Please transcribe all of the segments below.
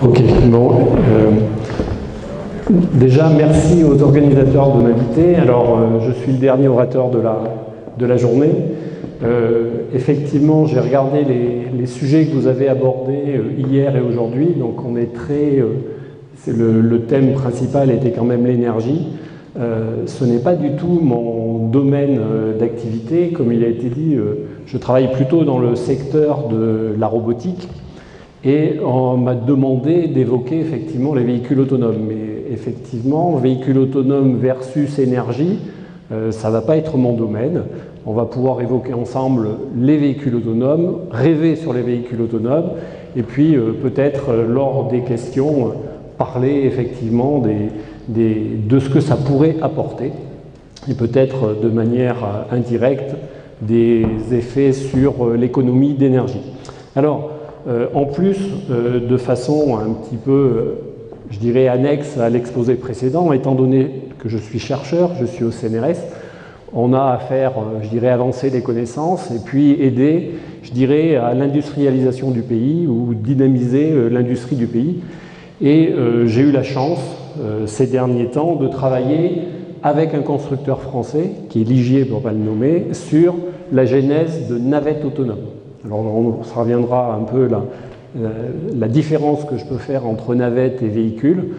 Ok, bon. Déjà, merci aux organisateurs de m'inviter. Alors, je suis le dernier orateur de la journée. Effectivement, j'ai regardé les sujets que vous avez abordés hier et aujourd'hui. Donc, on est très... le thème principal était quand même l'énergie. Ce n'est pas du tout mon domaine d'activité. Comme il a été dit, je travaille plutôt dans le secteur de la robotique. Et on m'a demandé d'évoquer effectivement les véhicules autonomes. Mais effectivement, véhicules autonomes versus énergie, ça ne va pas être mon domaine. On va pouvoir évoquer ensemble les véhicules autonomes, rêver sur les véhicules autonomes, et puis peut-être lors des questions, parler effectivement de ce que ça pourrait apporter, et peut-être de manière indirecte des effets sur l'économie d'énergie. Alors, en plus, de façon un petit peu, je dirais, annexe à l'exposé précédent, étant donné que je suis chercheur, je suis au CNRS, on a à faire, je dirais, avancer les connaissances et puis aider, je dirais, à l'industrialisation du pays ou dynamiser l'industrie du pays. Et j'ai eu la chance, ces derniers temps, de travailler avec un constructeur français, qui est Ligier pour ne pas le nommer, sur la genèse de navettes autonomes. Alors, ça reviendra un peu la différence que je peux faire entre navette et véhicule,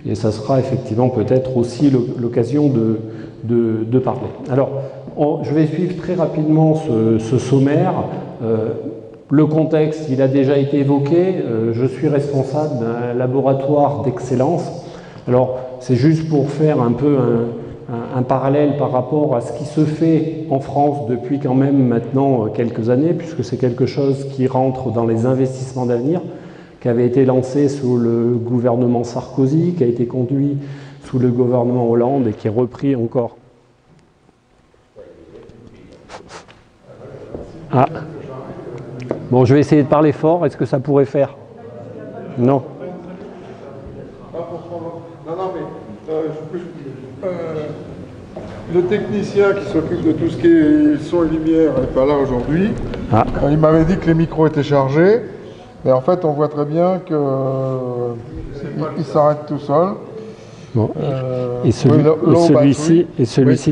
et ça sera effectivement peut-être aussi l'occasion de parler. Alors, je vais suivre très rapidement ce sommaire. Le contexte, il a déjà été évoqué. Je suis responsable d'un laboratoire d'excellence. Alors, c'est juste pour faire un peu un parallèle par rapport à ce qui se fait en France depuis quand même maintenant quelques années, puisque c'est quelque chose qui rentre dans les investissements d'avenir, qui avait été lancé sous le gouvernement Sarkozy, qui a été conduit sous le gouvernement Hollande et qui est repris encore. Ah. Bon, je vais essayer de parler fort. Est-ce que ça pourrait faire? Non. Le technicien qui s'occupe de tout ce qui est son et lumière n'est pas là aujourd'hui. Ah. Il m'avait dit que les micros étaient chargés, mais en fait on voit très bien qu'il s'arrête tout seul. Bon. Et celui-ci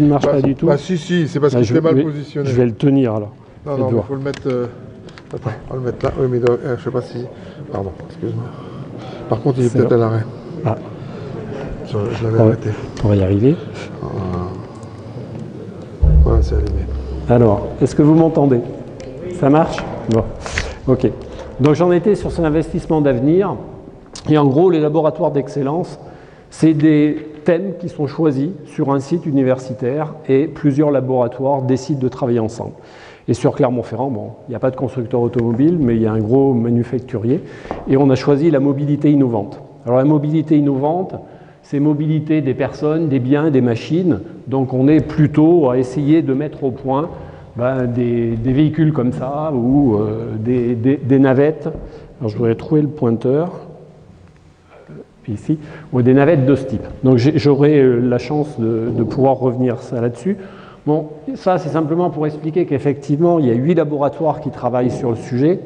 ne marche pas du tout. Bah si, c'est parce qu'il était mal positionné. Je vais le tenir alors. Non, il faut le mettre... Attends, on va le mettre là. Oui, mais je sais pas si... Pardon, excuse-moi. Par contre, il est peut-être à l'arrêt. Ah. Je l'avais arrêté. On va y arriver. Voilà, c'est allumé. Alors, est-ce que vous m'entendez? Ça marche? Bon, ok. Donc j'en étais sur cet investissement d'avenir. Et en gros, les laboratoires d'excellence, c'est des thèmes qui sont choisis sur un site universitaire et plusieurs laboratoires décident de travailler ensemble. Et sur Clermont-Ferrand, bon, il n'y a pas de constructeur automobile, mais il y a un gros manufacturier. Et on a choisi la mobilité innovante. Alors la mobilité innovante, c'est mobilité des personnes, des biens, des machines. Donc on est plutôt à essayer de mettre au point des véhicules comme ça ou des navettes. Alors je voudrais trouver le pointeur. Ici, ou des navettes de ce type. Donc j'aurai la chance de pouvoir revenir là-dessus. Bon, ça c'est simplement pour expliquer qu'effectivement il y a 8 laboratoires qui travaillent sur le sujet,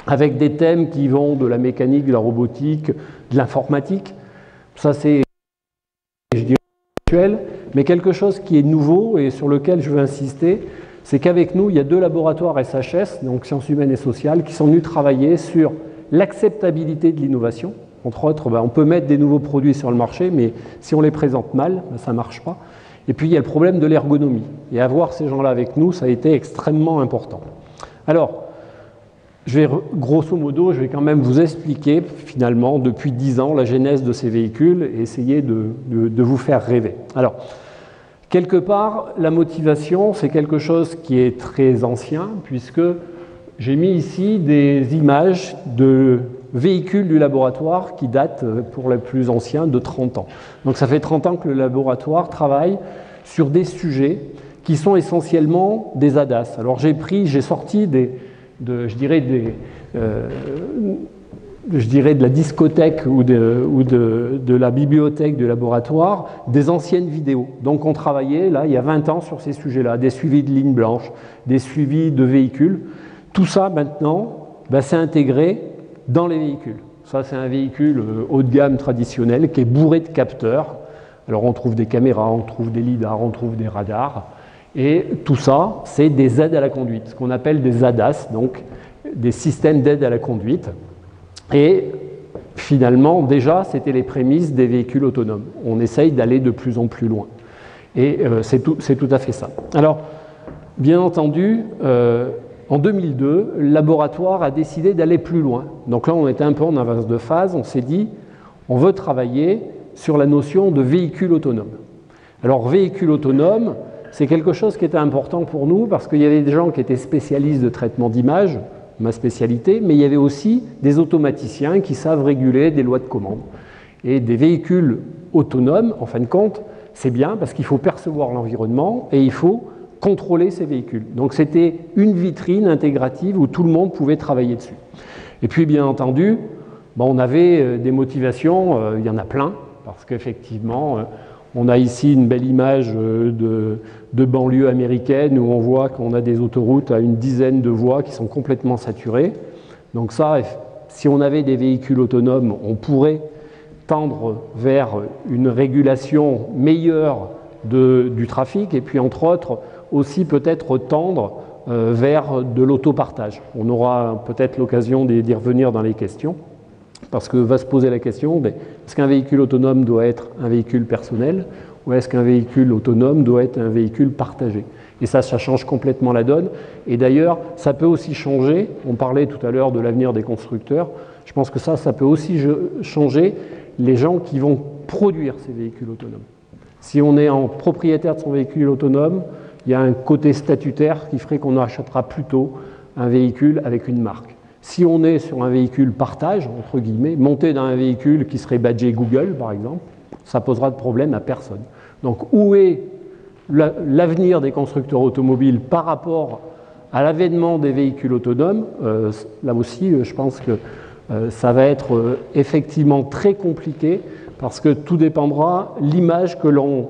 avec des thèmes qui vont de la mécanique, de la robotique, de l'informatique. Ça c'est, je dirais, actuel, mais quelque chose qui est nouveau et sur lequel je veux insister, c'est qu'avec nous il y a 2 laboratoires SHS, donc sciences humaines et sociales, qui sont venus travailler sur l'acceptabilité de l'innovation. Entre autres, on peut mettre des nouveaux produits sur le marché, mais si on les présente mal, ça ne marche pas. Et puis, il y a le problème de l'ergonomie. Et avoir ces gens-là avec nous, ça a été extrêmement important. Alors, grosso modo, je vais quand même vous expliquer, finalement, depuis 10 ans, la genèse de ces véhicules et essayer de vous faire rêver. Alors, quelque part, la motivation, c'est quelque chose qui est très ancien, puisque j'ai mis ici des images de véhicules du laboratoire qui datent, pour les plus anciens, de 30 ans. Donc ça fait 30 ans que le laboratoire travaille sur des sujets qui sont essentiellement des ADAS. Alors j'ai sorti de la discothèque ou de la bibliothèque du laboratoire des anciennes vidéos. Donc on travaillait là il y a 20 ans sur ces sujets-là, des suivis de lignes blanches, des suivis de véhicules. Tout ça maintenant, c'est intégré dans les véhicules. Ça, c'est un véhicule haut de gamme traditionnel qui est bourré de capteurs. Alors, on trouve des caméras, on trouve des lidars, on trouve des radars. Et tout ça, c'est des aides à la conduite, ce qu'on appelle des ADAS, donc des systèmes d'aide à la conduite. Et finalement, déjà, c'était les prémices des véhicules autonomes. On essaye d'aller de plus en plus loin. Et c'est tout à fait ça. Alors, bien entendu, en 2002, le laboratoire a décidé d'aller plus loin. Donc là, on était un peu en avance de phase. On s'est dit, on veut travailler sur la notion de véhicule autonome. Alors, véhicule autonome, c'est quelque chose qui était important pour nous parce qu'il y avait des gens qui étaient spécialistes de traitement d'image, ma spécialité, mais il y avait aussi des automaticiens qui savent réguler des lois de commande. Et des véhicules autonomes, en fin de compte, c'est bien parce qu'il faut percevoir l'environnement et il faut contrôler ces véhicules. Donc c'était une vitrine intégrative où tout le monde pouvait travailler dessus. Et puis bien entendu, on avait des motivations, il y en a plein, parce qu'effectivement, on a ici une belle image de banlieue américaine où on voit qu'on a des autoroutes à une dizaine de voies qui sont complètement saturées. Donc ça, si on avait des véhicules autonomes, on pourrait tendre vers une régulation meilleure du trafic et puis entre autres aussi peut-être tendre vers de l'autopartage. On aura peut-être l'occasion d'y revenir dans les questions parce que va se poser la question, est-ce qu'un véhicule autonome doit être un véhicule personnel ou est-ce qu'un véhicule autonome doit être un véhicule partagé? Et ça change complètement la donne. Et d'ailleurs, ça peut aussi changer, on parlait tout à l'heure de l'avenir des constructeurs, je pense que ça peut aussi changer les gens qui vont produire ces véhicules autonomes. Si on est en propriétaire de son véhicule autonome, il y a un côté statutaire qui ferait qu'on achètera plutôt un véhicule avec une marque. Si on est sur un véhicule partage, entre guillemets, monté dans un véhicule qui serait badgé Google, par exemple, ça posera de problème à personne. Donc, où est l'avenir des constructeurs automobiles par rapport à l'avènement des véhicules autonomes? Là aussi, je pense que ça va être effectivement très compliqué parce que tout dépendra de l'image que l'on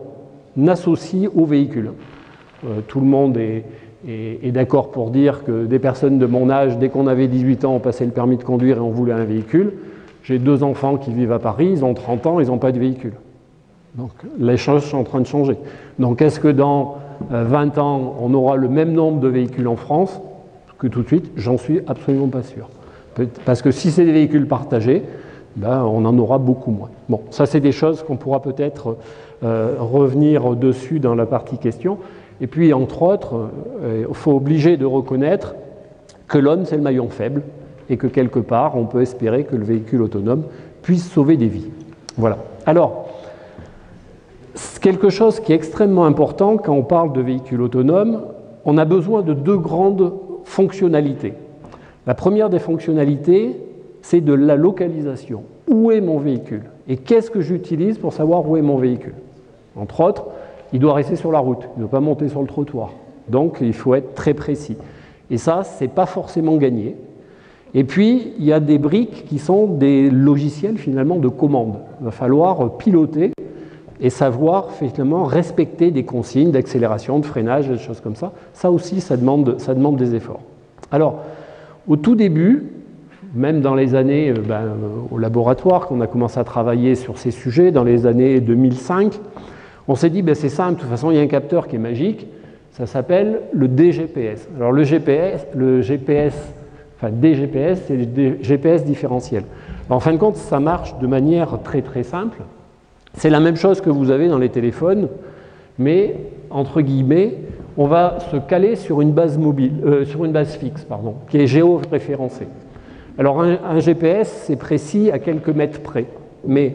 associe au véhicule. Tout le monde est d'accord pour dire que des personnes de mon âge, dès qu'on avait 18 ans, on passait le permis de conduire et on voulait un véhicule. J'ai 2 enfants qui vivent à Paris, ils ont 30 ans, ils n'ont pas de véhicule. Donc les choses sont en train de changer. Donc est-ce que dans 20 ans, on aura le même nombre de véhicules en France que tout de suite? J'en suis absolument pas sûr. Parce que si c'est des véhicules partagés, on en aura beaucoup moins. Bon, ça c'est des choses qu'on pourra peut-être revenir dessus dans la partie questions. Et puis, entre autres, il faut obliger de reconnaître que l'homme, c'est le maillon faible et que quelque part, on peut espérer que le véhicule autonome puisse sauver des vies. Voilà. Alors, quelque chose qui est extrêmement important quand on parle de véhicule autonome, on a besoin de 2 grandes fonctionnalités. La première des fonctionnalités, c'est de la localisation. Où est mon véhicule? Et qu'est-ce que j'utilise pour savoir où est mon véhicule? Entre autres, il doit rester sur la route, il ne doit pas monter sur le trottoir. Donc, il faut être très précis. Et ça, ce n'est pas forcément gagné. Et puis, il y a des briques qui sont des logiciels, finalement, de commande. Il va falloir piloter et savoir, finalement, respecter des consignes d'accélération, de freinage, des choses comme ça. Ça aussi, ça demande des efforts. Alors, au tout début, même dans les années au laboratoire, quand on a commencé à travailler sur ces sujets, dans les années 2005, on s'est dit, c'est simple, de toute façon, il y a un capteur qui est magique, ça s'appelle le DGPS. Alors le DGPS, c'est le GPS différentiel. Alors, en fin de compte, ça marche de manière très très simple. C'est la même chose que vous avez dans les téléphones, mais, entre guillemets, on va se caler sur une base fixe, qui est géoréférencée. Alors un GPS, c'est précis à quelques mètres près, mais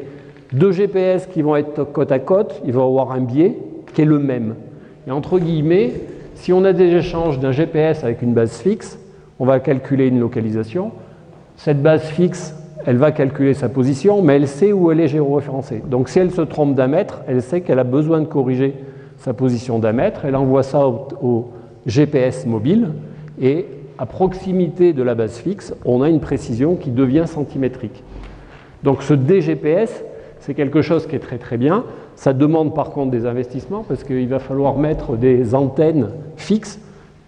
2 GPS qui vont être côte à côte, il va y avoir un biais qui est le même. Et entre guillemets, si on a des échanges d'un GPS avec une base fixe, on va calculer une localisation. Cette base fixe, elle va calculer sa position, mais elle sait où elle est géoréférencée. Donc si elle se trompe d'1 mètre, elle sait qu'elle a besoin de corriger sa position d'1 mètre, elle envoie ça au GPS mobile, et à proximité de la base fixe, on a une précision qui devient centimétrique. Donc ce DGPS, c'est quelque chose qui est très très bien. Ça demande par contre des investissements parce qu'il va falloir mettre des antennes fixes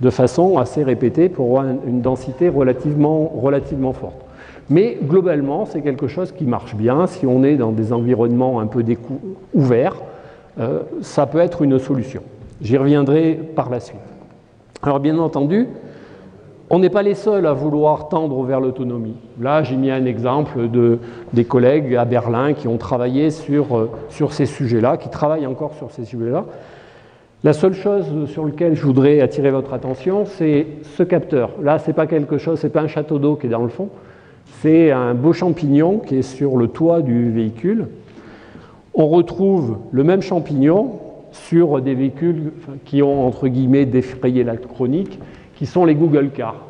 de façon assez répétée pour avoir une densité relativement forte. Mais globalement, c'est quelque chose qui marche bien. Si on est dans des environnements un peu ouverts, ça peut être une solution. J'y reviendrai par la suite. Alors bien entendu, on n'est pas les seuls à vouloir tendre vers l'autonomie. Là, j'ai mis un exemple des collègues à Berlin qui ont travaillé sur ces sujets-là, qui travaillent encore sur ces sujets-là. La seule chose sur laquelle je voudrais attirer votre attention, c'est ce capteur. Là, ce n'est pas quelque chose, ce n'est pas un château d'eau qui est dans le fond, c'est un beau champignon qui est sur le toit du véhicule. On retrouve le même champignon sur des véhicules qui ont, entre guillemets, défrayé la chronique, qui sont les Google Cars.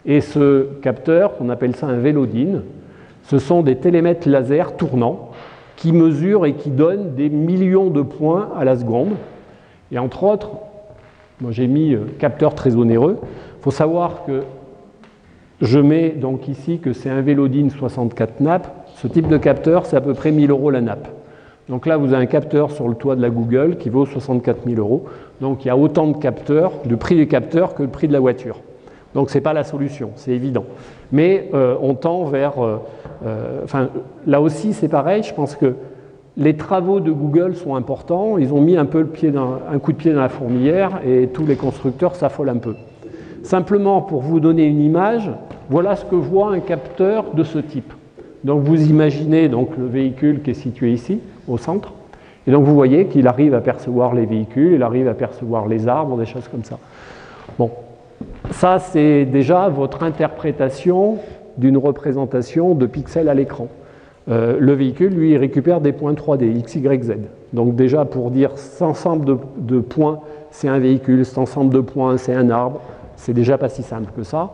Et ce capteur, on appelle ça un Velodyne, ce sont des télémètres laser tournants qui mesurent et qui donnent des millions de points à la seconde. Et entre autres, moi j'ai mis capteur très onéreux. Il faut savoir que je mets donc ici que c'est un Velodyne 64 nappes. Ce type de capteur, c'est à peu près 1 000 € la nappe. Donc là, vous avez un capteur sur le toit de la Google qui vaut 64 000 €. Donc il y a autant de capteurs, le prix des capteurs que le prix de la voiture. Donc ce n'est pas la solution, c'est évident. Mais on tend vers... là aussi, c'est pareil, je pense que les travaux de Google sont importants. Ils ont mis un coup de pied dans la fourmilière et tous les constructeurs s'affolent un peu. Simplement, pour vous donner une image, voilà ce que voit un capteur de ce type. Donc vous imaginez donc, le véhicule qui est situé ici, au centre. Et donc vous voyez qu'il arrive à percevoir les véhicules, il arrive à percevoir les arbres, des choses comme ça. Bon, ça c'est déjà votre interprétation d'une représentation de pixels à l'écran. Le véhicule, lui, il récupère des points 3D, X, Y, Z. Donc déjà, pour dire cet ensemble de points, c'est un véhicule, cet ensemble de points, c'est un arbre, c'est déjà pas si simple que ça.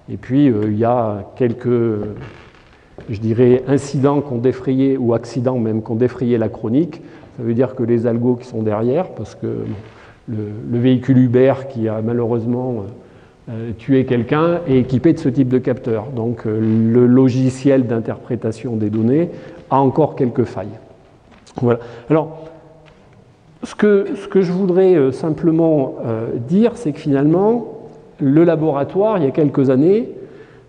Et puis, il y a quelques, je dirais, incidents qui ont défrayé, ou accidents même, qui ont défrayé la chronique. Ça veut dire que les algos qui sont derrière, parce que le véhicule Uber qui a malheureusement tuer quelqu'un est équipé de ce type de capteur. Donc le logiciel d'interprétation des données a encore quelques failles. Voilà. Alors, ce que je voudrais simplement dire, c'est que finalement, le laboratoire, il y a quelques années,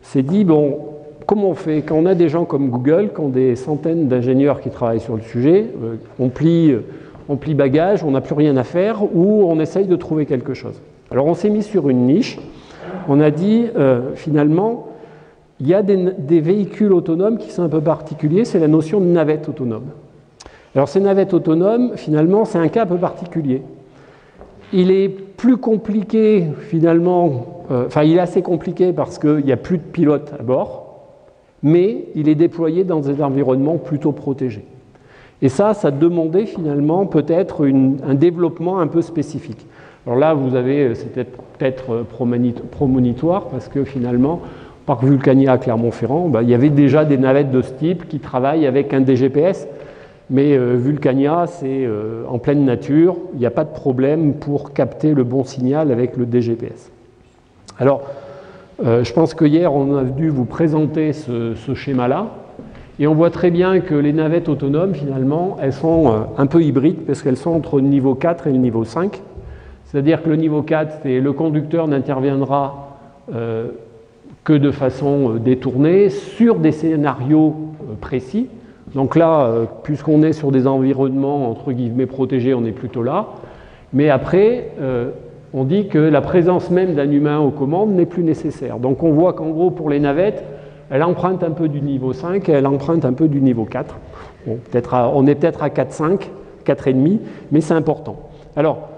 s'est dit, bon, comment on fait quand on a des gens comme Google, quand des centaines d'ingénieurs qui travaillent sur le sujet, on plie bagage, on n'a plus rien à faire, ou on essaye de trouver quelque chose. Alors on s'est mis sur une niche. On a dit, finalement, il y a des véhicules autonomes qui sont un peu particuliers, c'est la notion de navette autonome. Alors ces navettes autonomes, finalement, c'est un cas un peu particulier. Il est plus compliqué, finalement, il est assez compliqué parce qu'il n'y a plus de pilote à bord, mais il est déployé dans des environnements plutôt protégés. Et ça demandait finalement peut-être un développement un peu spécifique. Alors là, vous avez, c'est peut-être promonitoire parce que finalement, Parc Vulcania à Clermont-Ferrand, il y avait déjà des navettes de ce type qui travaillent avec un DGPS, mais Vulcania, c'est en pleine nature, il n'y a pas de problème pour capter le bon signal avec le DGPS. Alors, je pense que hier, on a dû vous présenter ce schéma-là, et on voit très bien que les navettes autonomes, finalement, elles sont un peu hybrides parce qu'elles sont entre le niveau 4 et le niveau 5. C'est-à-dire que le niveau 4, c'est le conducteur n'interviendra que de façon détournée sur des scénarios précis. Donc là, puisqu'on est sur des environnements entre guillemets protégés, on est plutôt là. Mais après, on dit que la présence même d'un humain aux commandes n'est plus nécessaire. Donc on voit qu'en gros, pour les navettes, elle emprunte un peu du niveau 5 et elle emprunte un peu du niveau 4. Bon, on est peut-être à 4,5, 4,5, mais c'est important. Alors,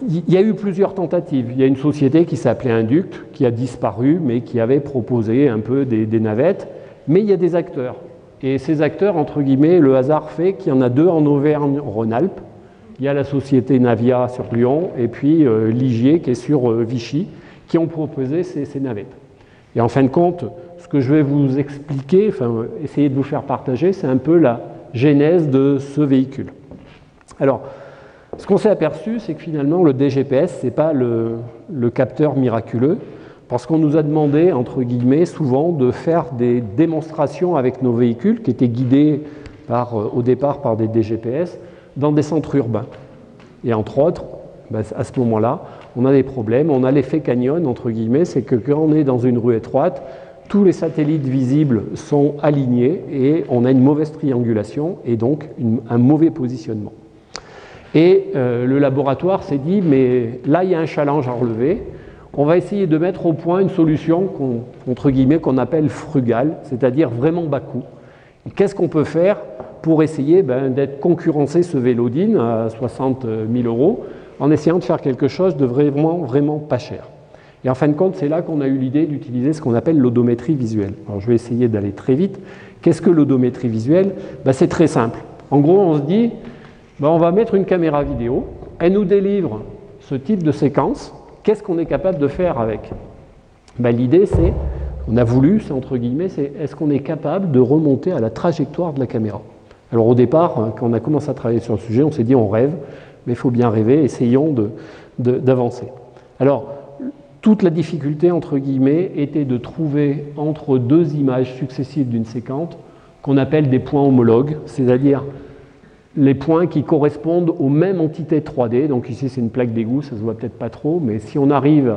il y a eu plusieurs tentatives. Il y a une société qui s'appelait Induct, qui a disparu, mais qui avait proposé un peu des navettes. Mais il y a des acteurs. Et ces acteurs, entre guillemets, le hasard fait qu'il y en a deux en Auvergne-Rhône-Alpes. Il y a la société Navia sur Lyon, et puis Ligier, qui est sur Vichy, qui ont proposé ces navettes. Et en fin de compte, ce que je vais vous expliquer, essayer de vous faire partager, c'est un peu la genèse de ce véhicule. Alors, ce qu'on s'est aperçu, c'est que finalement, le DGPS, ce n'est pas le capteur miraculeux, parce qu'on nous a demandé, entre guillemets, souvent, de faire des démonstrations avec nos véhicules, qui étaient guidés au départ par des DGPS, dans des centres urbains. Et entre autres, à ce moment-là, on a des problèmes. On a l'effet canyon, entre guillemets, c'est que quand on est dans une rue étroite, tous les satellites visibles sont alignés et on a une mauvaise triangulation et donc un mauvais positionnement. Et le laboratoire s'est dit, mais là il y a un challenge à relever, on va essayer de mettre au point une solution entre guillemets qu'on appelle frugale, c'est-à-dire vraiment bas coût. Qu'est-ce qu'on peut faire pour essayer d'être concurrencer ce Vélodine à 60 000 € en essayant de faire quelque chose de vraiment pas cher. Et en fin de compte, c'est là qu'on a eu l'idée d'utiliser ce qu'on appelle l'odométrie visuelle. Alors je vais essayer d'aller très vite. Qu'est-ce que l'odométrie visuelle? C'est très simple. En gros, on se dit, on va mettre une caméra vidéo, elle nous délivre ce type de séquence, qu'est-ce qu'on est capable de faire avec? L'idée, c'est, on a voulu, c'est entre guillemets, c'est est-ce qu'on est capable de remonter à la trajectoire de la caméra? Alors au départ, quand on a commencé à travailler sur le sujet, on s'est dit on rêve, mais il faut bien rêver, essayons d'avancer. Alors, toute la difficulté, entre guillemets, était de trouver entre deux images successives d'une séquence qu'on appelle des points homologues, c'est-à-dire les points qui correspondent aux mêmes entités 3D. Donc ici, c'est une plaque d'égout, ça ne se voit peut-être pas trop, mais si on arrive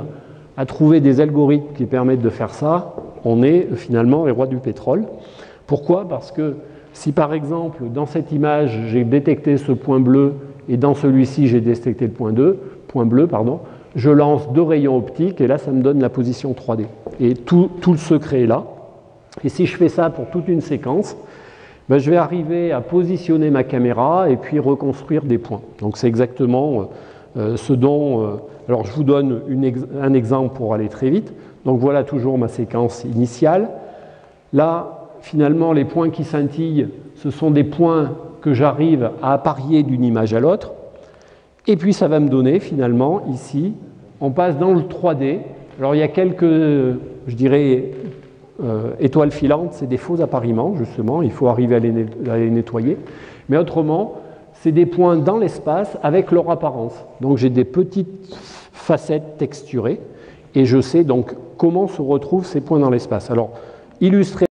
à trouver des algorithmes qui permettent de faire ça, on est finalement les rois du pétrole. Pourquoi? Parce que si par exemple, dans cette image, j'ai détecté ce point bleu et dans celui-ci, j'ai détecté le point bleu, je lance deux rayons optiques et là, ça me donne la position 3D. Et tout le secret est là. Et si je fais ça pour toute une séquence, je vais arriver à positionner ma caméra et puis reconstruire des points. Donc c'est exactement ce dont... alors je vous donne un exemple pour aller très vite. Donc voilà toujours ma séquence initiale. Là, finalement, les points qui scintillent, ce sont des points que j'arrive à apparier d'une image à l'autre. Et puis ça va me donner finalement, ici, on passe dans le 3D. Alors il y a quelques, je dirais, étoiles filantes, c'est des faux appariements, justement, il faut arriver à les nettoyer. Mais autrement, c'est des points dans l'espace avec leur apparence. Donc j'ai des petites facettes texturées et je sais donc comment se retrouvent ces points dans l'espace. Alors, illustrer